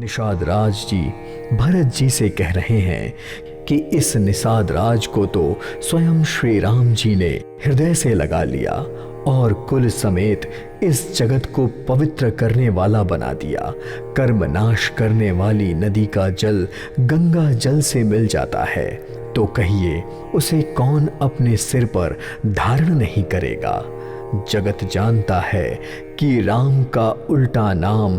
निषाद राज जी भरत जी से कह रहे हैं कि इस निषाद राज को तो स्वयं श्री राम जी ने हृदय से लगा लिया और कुल समेत इस जगत को पवित्र करने वाला बना दिया। कर्म नाश करने वाली नदी का जल गंगा जल से मिल जाता है, तो कहिए उसे कौन अपने सिर पर धारण नहीं करेगा। जगत जानता है कि राम का उल्टा नाम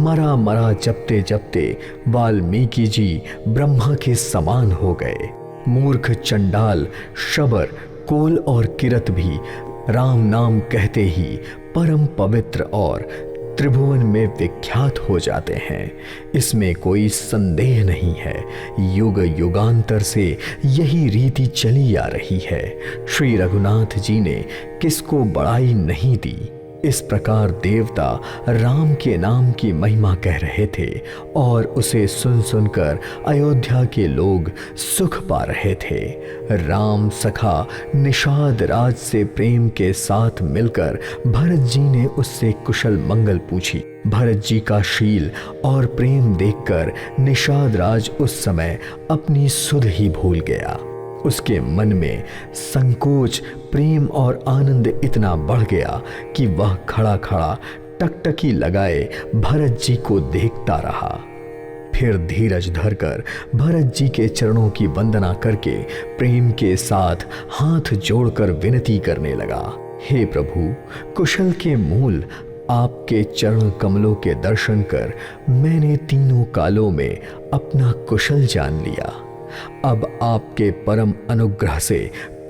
मरा मरा जपते जपते वाल्मीकि जी ब्रह्मा के समान हो गए। मूर्ख चंडाल शबर कोल और किरत भी राम नाम कहते ही परम पवित्र और त्रिभुवन में विख्यात हो जाते हैं। इसमें कोई संदेह नहीं है। युग युगांतर से यही रीति चली आ रही है। श्री रघुनाथ जी ने किसको बड़ाई नहीं दी। इस प्रकार देवता राम के नाम की महिमा कह रहे थे और उसे सुन सुनकर अयोध्या के लोग सुख पा रहे थे। राम सखा निषाद राज से प्रेम के साथ मिलकर भरत जी ने उससे कुशल मंगल पूछी। भरत जी का शील और प्रेम देखकर निषाद राज उस समय अपनी सुध ही भूल गया। उसके मन में संकोच, प्रेम और आनंद इतना बढ़ गया कि वह खड़ा खड़ा टकटकी लगाए भरत जी को देखता रहा। फिर धीरज धरकर भरत जी के चरणों की वंदना करके प्रेम के साथ हाथ जोड़कर विनती करने लगा। हे प्रभु, कुशल के मूल आपके चरण कमलों के दर्शन कर मैंने तीनों कालों में अपना कुशल जान लिया। अब आपके परम अनुग्रह से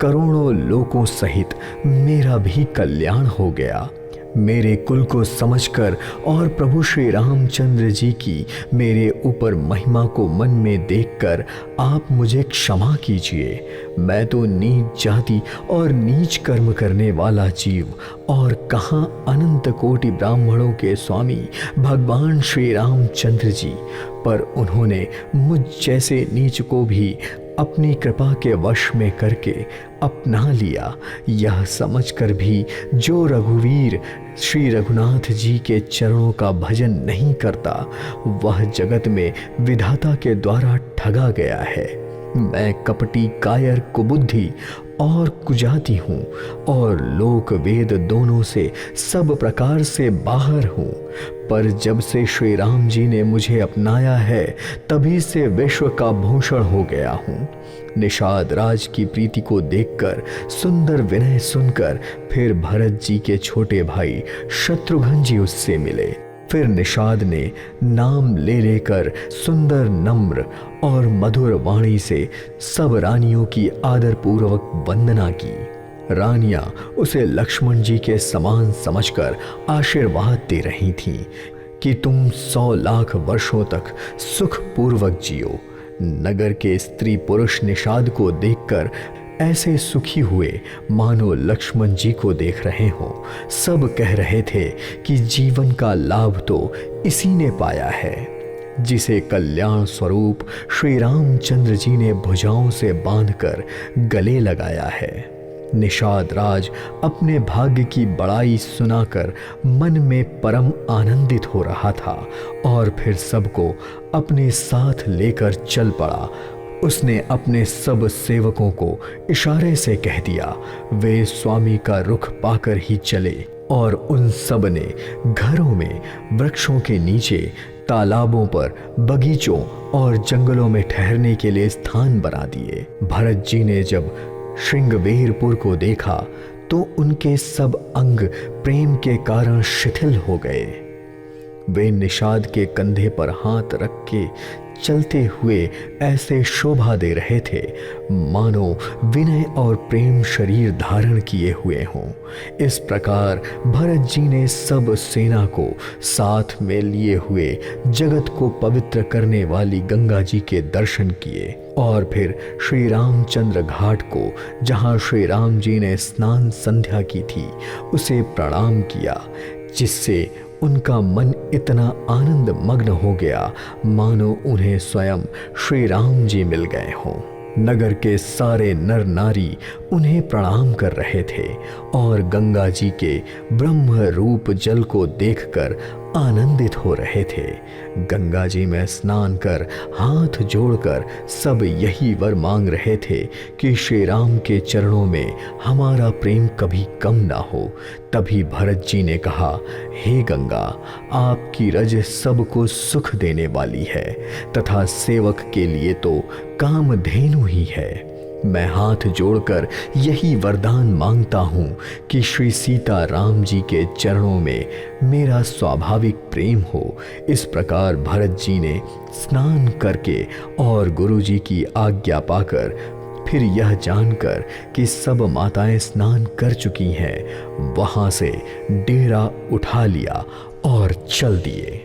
करोड़ों लोगों सहित मेरा भी कल्याण हो गया। मेरे कुल को समझकर और प्रभु श्री रामचंद्र जी की मेरे ऊपर महिमा को मन में देखकर आप मुझे क्षमा कीजिए। मैं तो नीच जाति और नीच कर्म करने वाला जीव और कहाँ अनंत कोटि ब्राह्मणों के स्वामी भगवान श्री रामचंद्र जी, पर उन्होंने मुझ जैसे नीच को भी अपनी कृपा के वश में करके अपना लिया। यह समझकर भी जो रघुवीर श्री रघुनाथ जी के चरणों का भजन नहीं करता, वह जगत में विधाता के द्वारा ठगा गया है। मैं कपटी, कायर, कुबुद्धि और कुजाति हूँ और लोक वेद दोनों से सब प्रकार से बाहर हूँ। पर जब से श्री राम जी ने मुझे अपनाया है, तभी से विश्व का भूषण हो गया हूँ। निषाद राज की प्रीति को देखकर, सुंदर विनय सुनकर फिर भरत जी के छोटे भाई शत्रुघ्न जी उससे मिले। फिर निषाद ने नाम ले लेकर सुंदर, नम्र और मधुर वाणी से सब रानियों की आदरपूर्वक वंदना की। रानियां उसे लक्ष्मण जी के समान समझकर आशीर्वाद दे रही थीं कि तुम 100 लाख वर्षों तक सुख पूर्वक जियो। नगर के स्त्री पुरुष निषाद को देखकर ऐसे सुखी हुए मानो लक्ष्मण जी को देख रहे हों। सब कह रहे थे कि जीवन का लाभ तो इसी ने पाया है जिसे कल्याण स्वरूप श्री रामचंद्र जी ने भुजाओं से बांधकर गले लगाया है। निषाद राज अपने भाग्य की बड़ाई सुनाकर मन में परम आनंदित हो रहा था और फिर सबको अपने साथ लेकर चल पड़ा। उसने अपने सब सेवकों को इशारे से कह दिया, वे स्वामी का रुख पाकर ही चले, और उन सब ने घरों में, वृक्षों के नीचे, तालाबों पर, बगीचों और जंगलों में ठहरने के लिए स्थान बना दिए। भरत जी ने जब श्रृंगवेरपुर को देखा तो उनके सब अंग प्रेम के कारण शिथिल हो गए। वे निषाद के कंधे पर हाथ रख के चलते हुए ऐसे शोभा दे रहे थे मानो विनय और प्रेम शरीर धारण किए हुए हों। इस प्रकार भरत जी ने सब सेना को साथ में लिए हुए जगत को पवित्र करने वाली गंगा जी के दर्शन किए और फिर श्री रामचंद्र घाट को, जहाँ श्री राम जी ने स्नान संध्या की थी, उसे प्रणाम किया, जिससे उनका मन इतना आनंद मग्न हो गया मानो उन्हें स्वयं श्री राम जी मिल गए हों। नगर के सारे नर नारी उन्हें प्रणाम कर रहे थे और गंगा जी के ब्रह्म रूप जल को देखकर आनंदित हो रहे थे। गंगा जी में स्नान कर हाथ जोड़कर सब यही वर मांग रहे थे कि श्री राम के चरणों में हमारा प्रेम कभी कम ना हो। तभी भरत जी ने कहा, हे गंगा, आपकी रज सबको सुख देने वाली है तथा सेवक के लिए तो कामधेनु ही है। मैं हाथ जोड़कर यही वरदान मांगता हूँ कि श्री सीता राम जी के चरणों में मेरा स्वाभाविक प्रेम हो। इस प्रकार भरत जी ने स्नान करके और गुरु जी की आज्ञा पाकर, फिर यह जानकर कि सब माताएं स्नान कर चुकी हैं, वहां से डेरा उठा लिया और चल दिए।